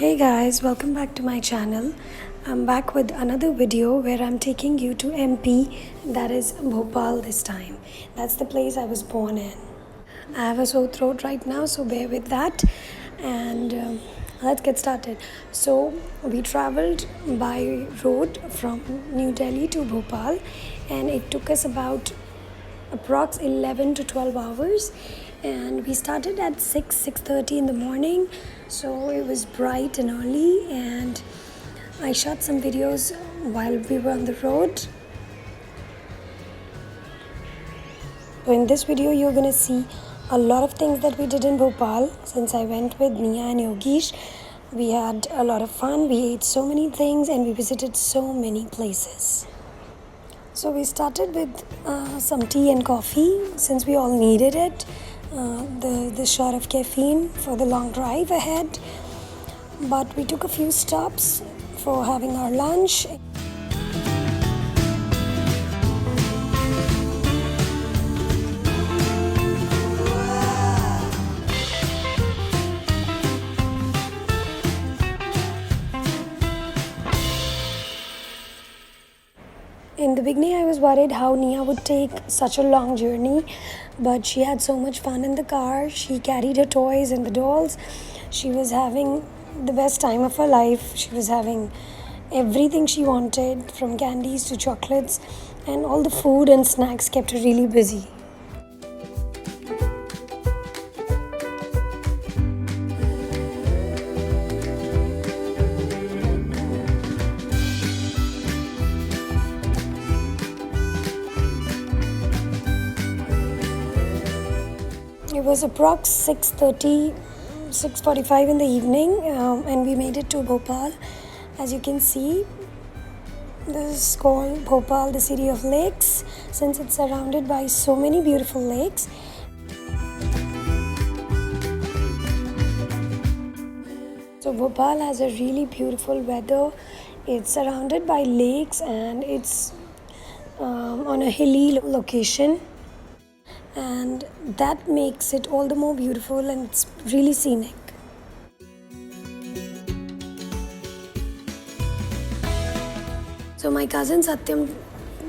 Hey guys, welcome back to my channel. I'm back with another video where I'm taking you to MP, that is Bhopal this time. That's the place I was born in. I have a sore throat right now, so bear with that. And let's get started. So, we traveled by road from New Delhi to Bhopal, and it took us about approx 11 to 12 hours, and we started at 6:30 in the morning, so it was bright and early, and I shot some videos while we were on the road. So in this video you're gonna see a lot of things that we did in Bhopal. Since I went with Nia and Yogesh, we had a lot of fun. We ate so many things and we visited so many places. So we started with some tea and coffee since we all needed it. The shot of caffeine for the long drive ahead. But we took a few stops for having our lunch. In the beginning, I was worried how Nia would take such a long journey, but she had so much fun in the car. She carried her toys and the dolls. She was having the best time of her life. She was having everything she wanted, from candies to chocolates, and all the food and snacks kept her really busy. It was approx 6:30, 6:45 in the evening, and we made it to Bhopal. As you can see, this is called Bhopal, the city of lakes, since it's surrounded by so many beautiful lakes. So Bhopal has a really beautiful weather. It's surrounded by lakes and it's on a hilly location. And that makes it all the more beautiful, and it's really scenic. So my cousin Satyam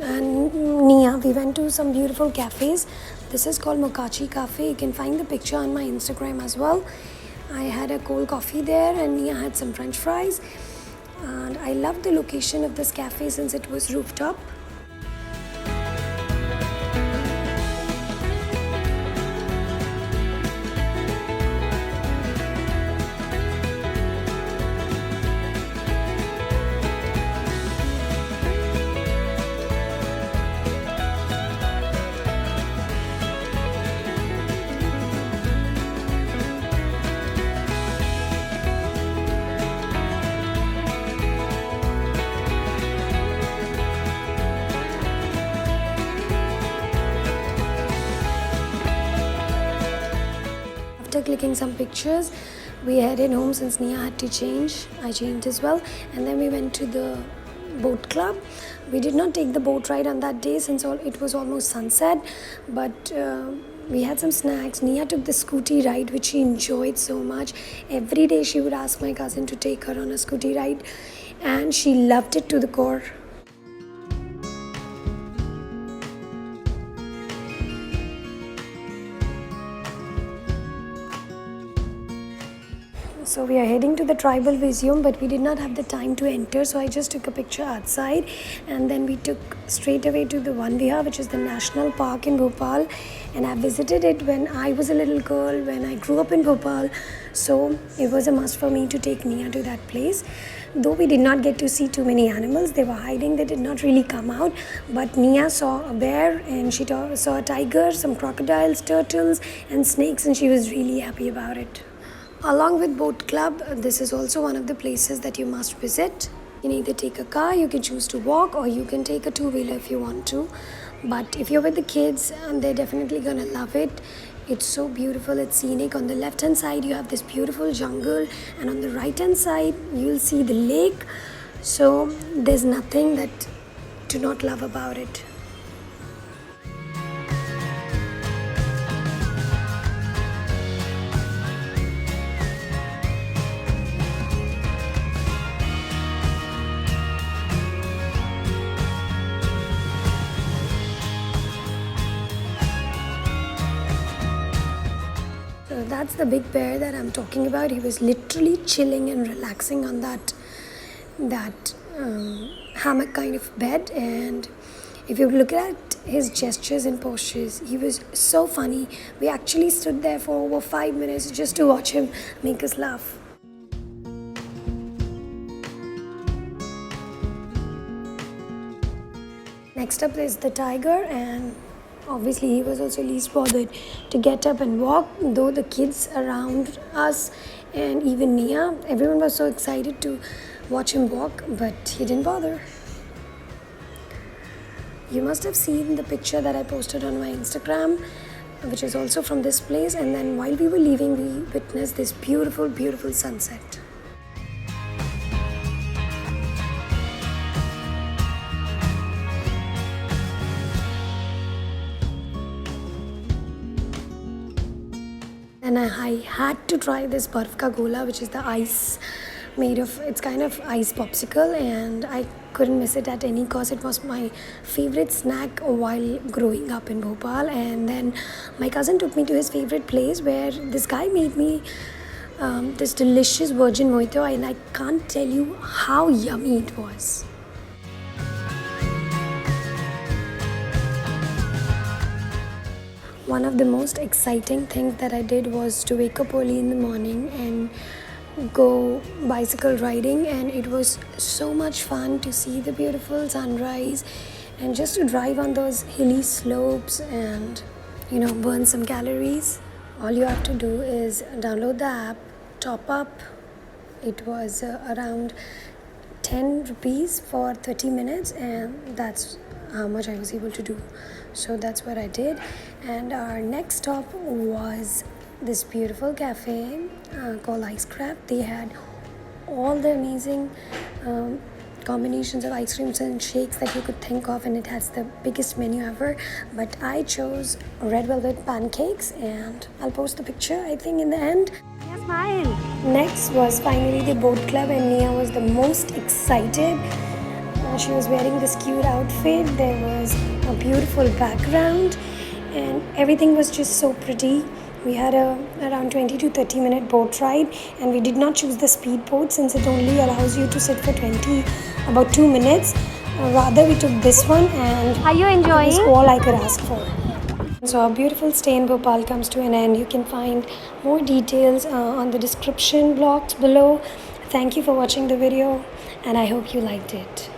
and Nia, we went to some beautiful cafes. This is called Mokachi Cafe. You can find the picture on my Instagram as well. I had a cold coffee there and Nia had some french fries. And I loved the location of this cafe since it was rooftop. After clicking some pictures, we headed home since Nia had to change. I changed as well, and then we went to the boat club. We did not take the boat ride on that day since it was almost sunset, but we had some snacks. Nia took the scooty ride, which she enjoyed so much. Every day she would ask my cousin to take her on a scooty ride, and she loved it to the core. So we are heading to the tribal museum, but we did not have the time to enter, so I just took a picture outside, and then we took straight away to the Van Vihar, which is the national park in Bhopal, and I visited it when I was a little girl, when I grew up in Bhopal, so it was a must for me to take Nia to that place. Though we did not get to see too many animals, they were hiding, they did not really come out, but Nia saw a bear and she saw a tiger, some crocodiles, turtles and snakes, and she was really happy about it. Along with boat club, this is also one of the places that you must visit. You can either take a car, you can choose to walk, or you can take a two-wheeler if you want to. But if you're with the kids, they're definitely gonna love it. It's so beautiful, it's scenic. On the left hand side you have this beautiful jungle, and on the right hand side you'll see the lake. So there's nothing that to not love about it. that's the big bear that I'm talking about. He was literally chilling and relaxing on that hammock kind of bed, and if you look at his gestures and postures, he was so funny. We actually stood there for over 5 minutes just to watch him make us laugh. Next up is the tiger, and obviously he was also least bothered to get up and walk, though the kids around us and even Nia, everyone was so excited to watch him walk, but he didn't bother. You must have seen the picture that I posted on my Instagram, which is also from this place, and then while we were leaving, we witnessed this beautiful, beautiful sunset. And I had to try this barf ka gola, which is the ice made of, it's kind of ice popsicle, and I couldn't miss it at any cost. It was my favorite snack while growing up in Bhopal. And then my cousin took me to his favorite place where this guy made me this delicious virgin mojito, and I can't tell you how yummy it was. One of the most exciting things that I did was to wake up early in the morning and go bicycle riding, and it was so much fun to see the beautiful sunrise and just to drive on those hilly slopes and burn some calories. All you have to do is download the app, top up. It was around 10 rupees for 30 minutes, and that's how much I was able to do. So that's what I did. And our next stop was this beautiful cafe called Icecraft. They had all the amazing combinations of ice creams and shakes that you could think of, and it has the biggest menu ever. But I chose red velvet pancakes, and I'll post the picture, I think, in the end. Yeah, smile. Next was finally the boat club, and Nia was the most excited. She was wearing this cute outfit. There was a beautiful background, and everything was just so pretty. We had around 20 to 30 minute boat ride, and we did not choose the speed boat since it only allows you to sit for about 2 minutes. Rather, we took this one, and Are you enjoying? It was all I could ask for. So our beautiful stay in Bhopal comes to an end. You can find more details on the description blocks below. Thank you for watching the video, and I hope you liked it.